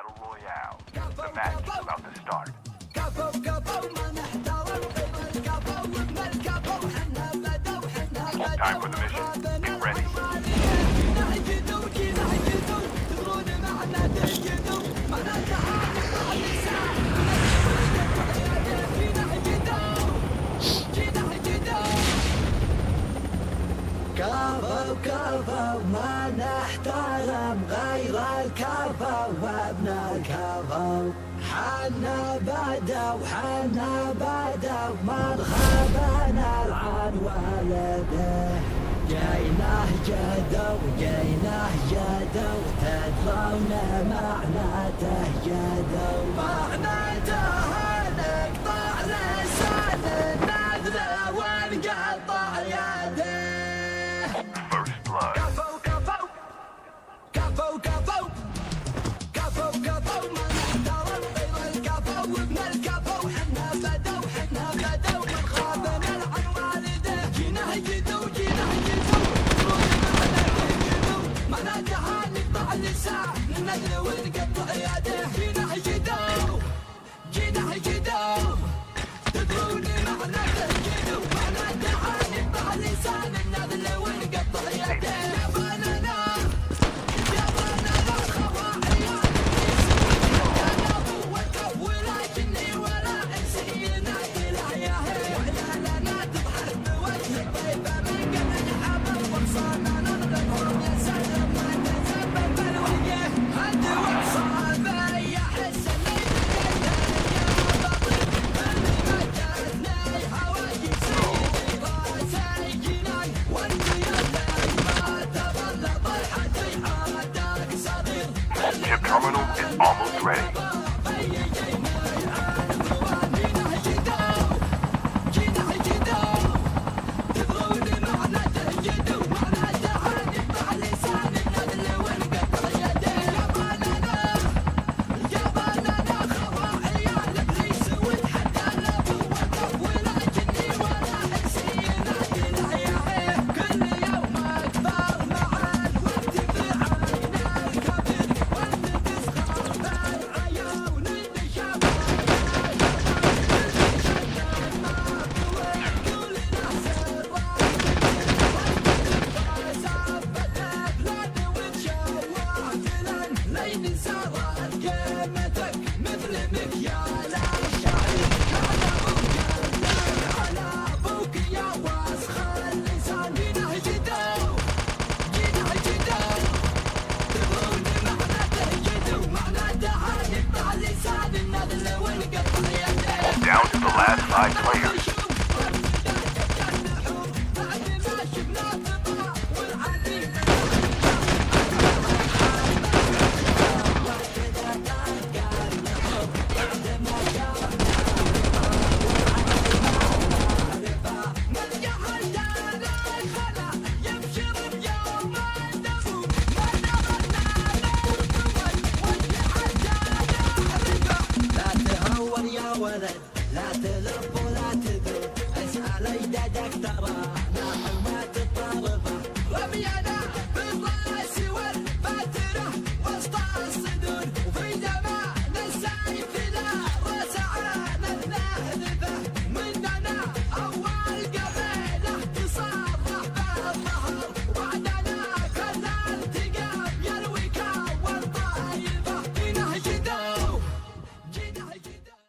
Battle Royale. The match is about to start. Time for the mission. Get ready. كفو ما نحترم غير الكفو وابن الكفو حنا بدو من خابنا العن والده جيناه جدو تدرون معناته جدو معناته نقطع لسان النذر ونقطع يده First blood. كفو ما نحترم غير الكفو وابن الكفو حنا بدو من خابنا العن والده جيناه جدو معناتها نقطع لسان النذر ونقطع يده جيناه جدو تدرون معناته جدو معناتها نقطع لسان النذر ونقطع يده Chip terminal is almost ready. لين صارت قيمتك